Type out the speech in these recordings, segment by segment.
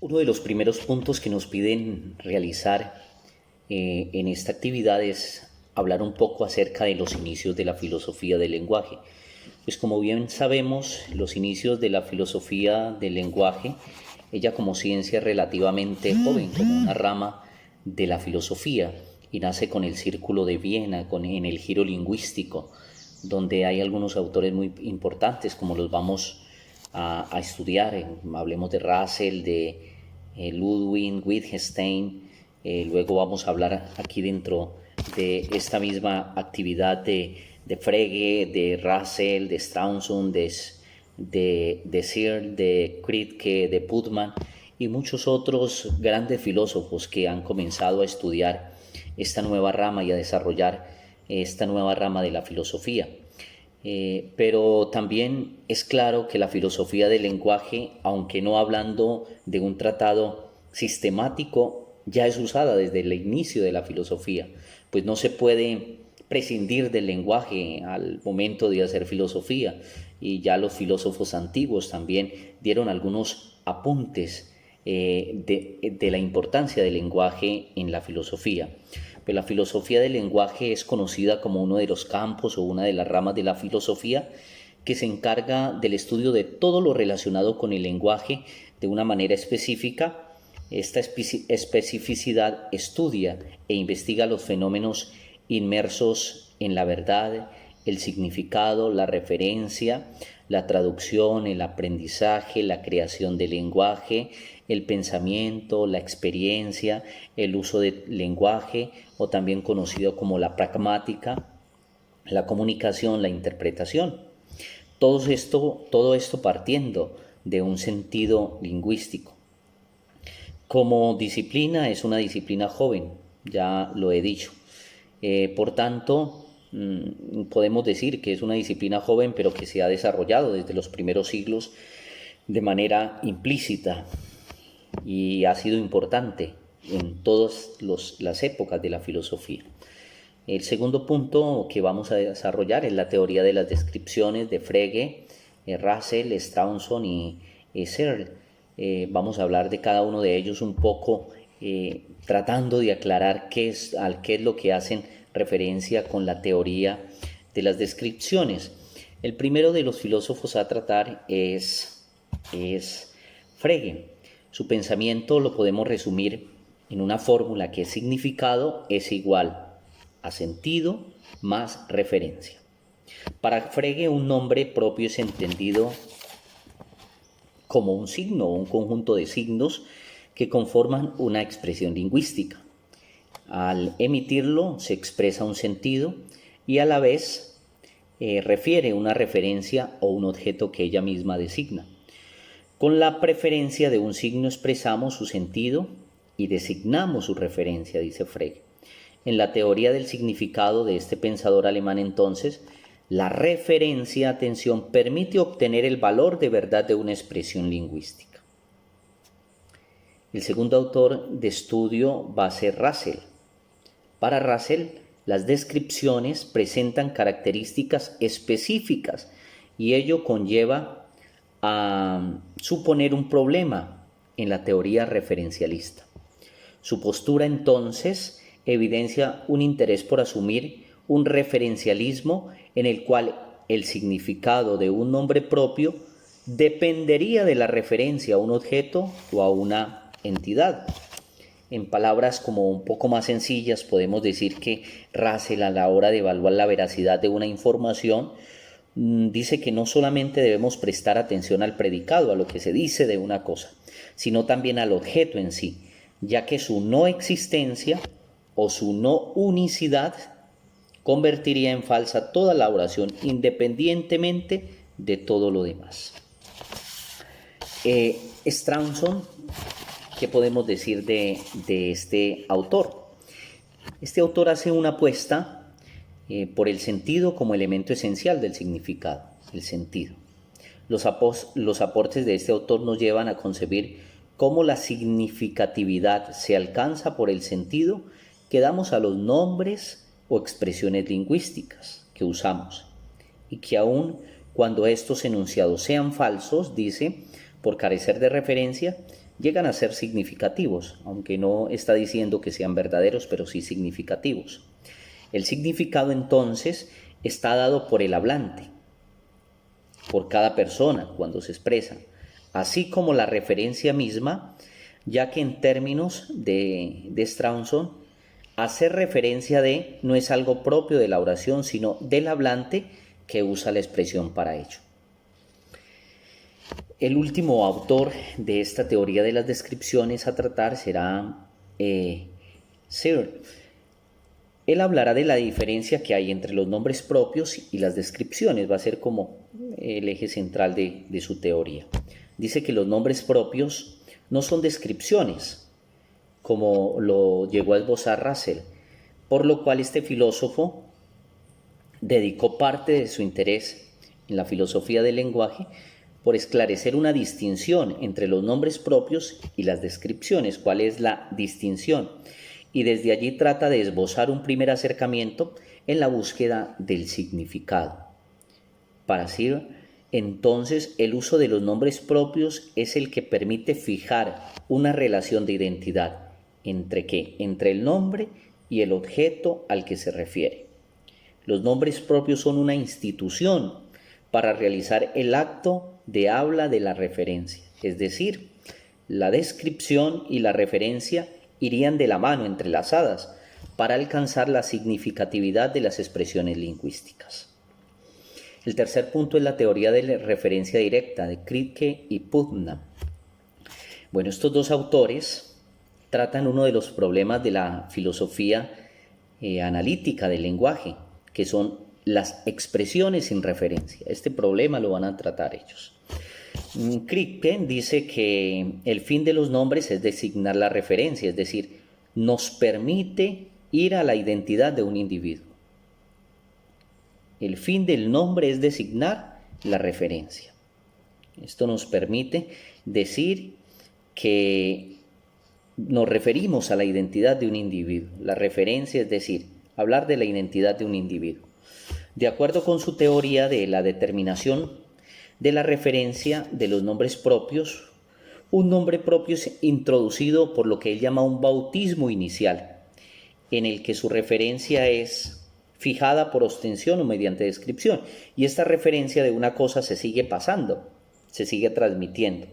Uno de los primeros puntos que nos piden realizar en esta actividad es hablar un poco acerca de los inicios de la filosofía del lenguaje. Pues como bien sabemos, los inicios de la filosofía del lenguaje, ella como ciencia es relativamente joven, como una rama de la filosofía, y nace con el Círculo de Viena, en el giro lingüístico, donde hay algunos autores muy importantes, como los vamos a estudiar. Hablemos de Russell, de Ludwig Wittgenstein. Luego vamos a hablar aquí dentro de esta misma actividad de Frege, de Russell, de Strawson, de Searle, de Kripke, de Putman y muchos otros grandes filósofos que han comenzado a estudiar esta nueva rama y a desarrollar esta nueva rama de la filosofía. Pero también es claro que la filosofía del lenguaje, aunque no hablando de un tratado sistemático, ya es usada desde el inicio de la filosofía, pues no se puede prescindir del lenguaje al momento de hacer filosofía, y ya los filósofos antiguos también dieron algunos apuntes de la importancia del lenguaje en la filosofía. Pues la filosofía del lenguaje es conocida como uno de los campos o una de las ramas de la filosofía que se encarga del estudio de todo lo relacionado con el lenguaje de una manera específica. Esta especificidad estudia e investiga los fenómenos inmersos en la verdad, el significado, la referencia, la traducción, el aprendizaje, la creación del lenguaje, el pensamiento, la experiencia, el uso del lenguaje, o también conocido como la pragmática, la comunicación, la interpretación. Todo esto partiendo de un sentido lingüístico. Como disciplina es una disciplina joven, ya lo he dicho. Por tanto, podemos decir que es una disciplina joven, pero que se ha desarrollado desde los primeros siglos de manera implícita y ha sido importante en todas las épocas de la filosofía. El segundo punto que vamos a desarrollar es la teoría de las descripciones de Frege, Russell, Strawson y Searle. Vamos a hablar de cada uno de ellos un poco, tratando de aclarar qué es lo que hacen referencia con la teoría de las descripciones. El primero de los filósofos a tratar es Frege. Su pensamiento lo podemos resumir en una fórmula que es: significado es igual a sentido más referencia. Para Frege, un nombre propio es entendido como un signo o un conjunto de signos que conforman una expresión lingüística. Al emitirlo se expresa un sentido y a la vez refiere una referencia o un objeto que ella misma designa. Con la preferencia de un signo expresamos su sentido y designamos su referencia, dice Frege. En la teoría del significado de este pensador alemán, entonces, la referencia, atención, permite obtener el valor de verdad de una expresión lingüística. El segundo autor de estudio va a ser Russell. Para Russell, las descripciones presentan características específicas y ello conlleva a suponer un problema en la teoría referencialista. Su postura, entonces, evidencia un interés por asumir un referencialismo en el cual el significado de un nombre propio dependería de la referencia a un objeto o a una entidad. En palabras como un poco más sencillas, podemos decir que Russell, a la hora de evaluar la veracidad de una información, dice que no solamente debemos prestar atención al predicado, a lo que se dice de una cosa, sino también al objeto en sí, ya que su no existencia o su no unicidad convertiría en falsa toda la oración, independientemente de todo lo demás. Strawson, ¿qué podemos decir de este autor? Este autor hace una apuesta por el sentido como elemento esencial del significado, el sentido. Los aportes de este autor nos llevan a concebir cómo la significatividad se alcanza por el sentido que damos a los nombres o expresiones lingüísticas que usamos, y que aun cuando estos enunciados sean falsos, dice, por carecer de referencia, llegan a ser significativos, aunque no está diciendo que sean verdaderos, pero sí significativos. El significado entonces está dado por el hablante, por cada persona cuando se expresa, así como la referencia misma, ya que en términos de Strawson, hacer referencia de no es algo propio de la oración, sino del hablante que usa la expresión para ello. El último autor de esta teoría de las descripciones a tratar será Searle. Él hablará de la diferencia que hay entre los nombres propios y las descripciones, va a ser como el eje central de su teoría. Dice que los nombres propios no son descripciones, como lo llegó a esbozar Russell, por lo cual este filósofo dedicó parte de su interés en la filosofía del lenguaje por esclarecer una distinción entre los nombres propios y las descripciones. ¿Cuál es la distinción? Y desde allí trata de esbozar un primer acercamiento en la búsqueda del significado. Para Searle, entonces, el uso de los nombres propios es el que permite fijar una relación de identidad. ¿Entre qué? Entre el nombre y el objeto al que se refiere. Los nombres propios son una institución para realizar el acto de habla de la referencia, es decir, la descripción y la referencia irían de la mano, entrelazadas, para alcanzar la significatividad de las expresiones lingüísticas. El tercer punto es la teoría de la referencia directa de Kripke y Putnam. Bueno, estos dos autores tratan uno de los problemas de la filosofía analítica del lenguaje, que son las expresiones sin referencia. Este problema lo van a tratar ellos. Kripke dice que el fin de los nombres es designar la referencia, es decir, nos permite ir a la identidad de un individuo. El fin del nombre es designar la referencia. Esto nos permite decir que nos referimos a la identidad de un individuo. La referencia es decir, hablar de la identidad de un individuo. De acuerdo con su teoría de la determinación de la referencia de los nombres propios, un nombre propio es introducido por lo que él llama un bautismo inicial, en el que su referencia es fijada por ostensión o mediante descripción, y esta referencia de una cosa se sigue pasando, se sigue transmitiendo,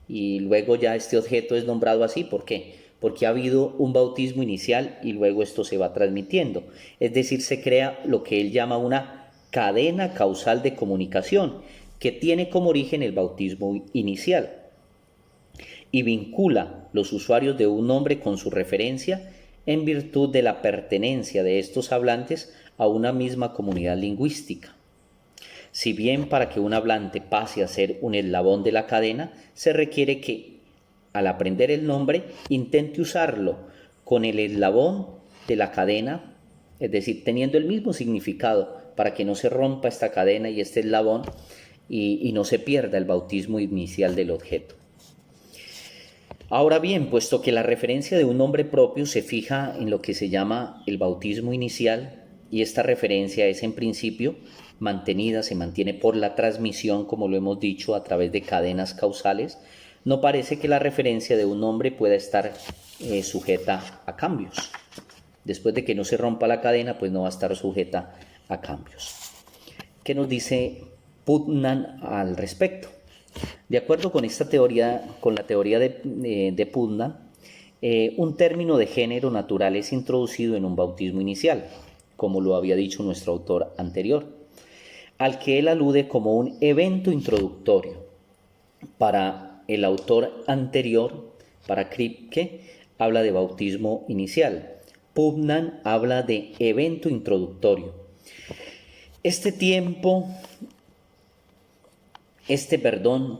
y luego ya este objeto es nombrado así. ¿Por qué? Porque ha habido un bautismo inicial y luego esto se va transmitiendo, es decir, se crea lo que él llama una cadena causal de comunicación, que tiene como origen el bautismo inicial y vincula los usuarios de un nombre con su referencia en virtud de la pertenencia de estos hablantes a una misma comunidad lingüística. Si bien para que un hablante pase a ser un eslabón de la cadena, se requiere que, al aprender el nombre, intente usarlo con el eslabón de la cadena, es decir, teniendo el mismo significado, para que no se rompa esta cadena y este eslabón y no se pierda el bautismo inicial del objeto. Ahora bien, puesto que la referencia de un nombre propio se fija en lo que se llama el bautismo inicial, y esta referencia es en principio mantenida, se mantiene por la transmisión, como lo hemos dicho, a través de cadenas causales, no parece que la referencia de un nombre pueda estar sujeta a cambios. Después de que no se rompa la cadena, pues no va a estar sujeta a cambios. ¿Qué nos dice Putnam al respecto? De acuerdo con esta teoría, con la teoría de Putnam, un término de género natural es introducido en un bautismo inicial, como lo había dicho nuestro autor anterior, al que él alude como un evento introductorio. Para el autor anterior, para Kripke, habla de bautismo inicial. Putnam habla de evento introductorio. Este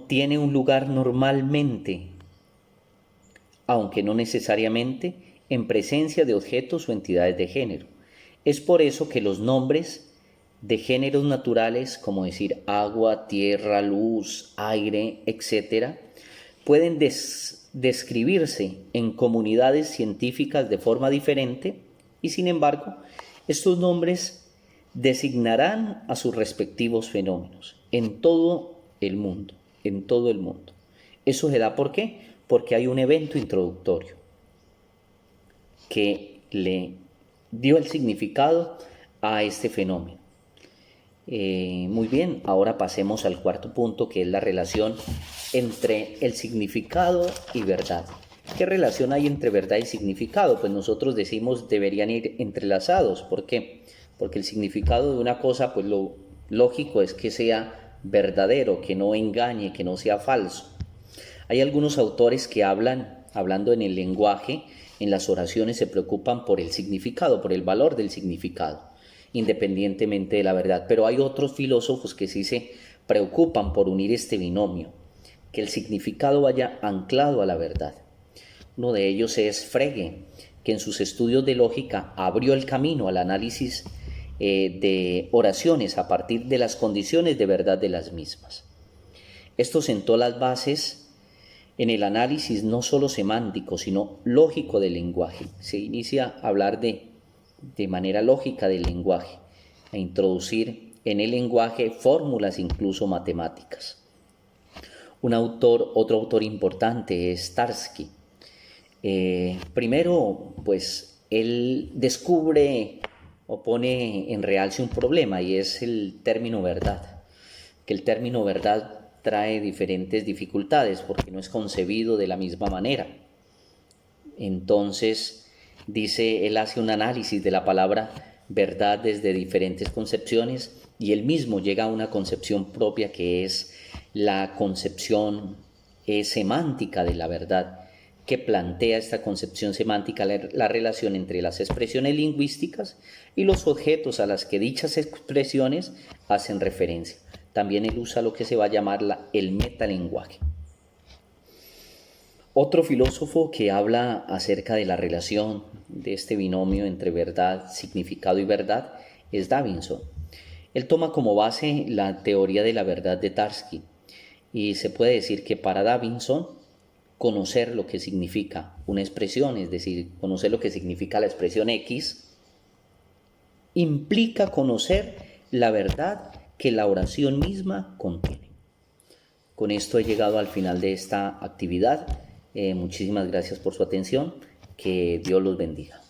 tiene un lugar normalmente, aunque no necesariamente, en presencia de objetos o entidades de género. Es por eso que los nombres de géneros naturales, como decir agua, tierra, luz, aire, etc., pueden describirse en comunidades científicas de forma diferente y, sin embargo, estos nombres designarán a sus respectivos fenómenos en todo el mundo. en todo el mundo. ¿Eso se da por qué? Porque hay un evento introductorio que le dio el significado a este fenómeno. Muy bien, ahora pasemos al cuarto punto, que es la relación entre el significado y verdad. ¿Qué relación hay entre verdad y significado? Pues nosotros decimos deberían ir entrelazados. ¿Por qué? Porque el significado de una cosa, pues lo lógico es que sea verdadero, que no engañe, que no sea falso. Hay algunos autores que hablando en el lenguaje, en las oraciones se preocupan por el significado, por el valor del significado, independientemente de la verdad. Pero hay otros filósofos que sí se preocupan por unir este binomio, que el significado vaya anclado a la verdad. Uno de ellos es Frege, que en sus estudios de lógica abrió el camino al análisis de oraciones a partir de las condiciones de verdad de las mismas. Esto sentó las bases en el análisis no solo semántico, sino lógico del lenguaje. Se inicia a hablar de manera lógica del lenguaje, a introducir en el lenguaje fórmulas incluso matemáticas. Otro autor importante es Tarski. Primero, pues, él descubre o pone en realce un problema, y es el término verdad. Que el término verdad trae diferentes dificultades porque no es concebido de la misma manera. Entonces, dice, él hace un análisis de la palabra verdad desde diferentes concepciones, y él mismo llega a una concepción propia, que es la concepción semántica de la verdad, que plantea esta concepción semántica la relación entre las expresiones lingüísticas y los objetos a las que dichas expresiones hacen referencia. También él usa lo que se va a llamar el metalenguaje. Otro filósofo que habla acerca de la relación de este binomio entre verdad, significado y verdad es Davidson. Él toma como base la teoría de la verdad de Tarski, y se puede decir que para Davidson conocer lo que significa una expresión, es decir, conocer lo que significa la expresión X, implica conocer la verdad que la oración misma contiene. Con esto he llegado al final de esta actividad. Muchísimas gracias por su atención. Que Dios los bendiga.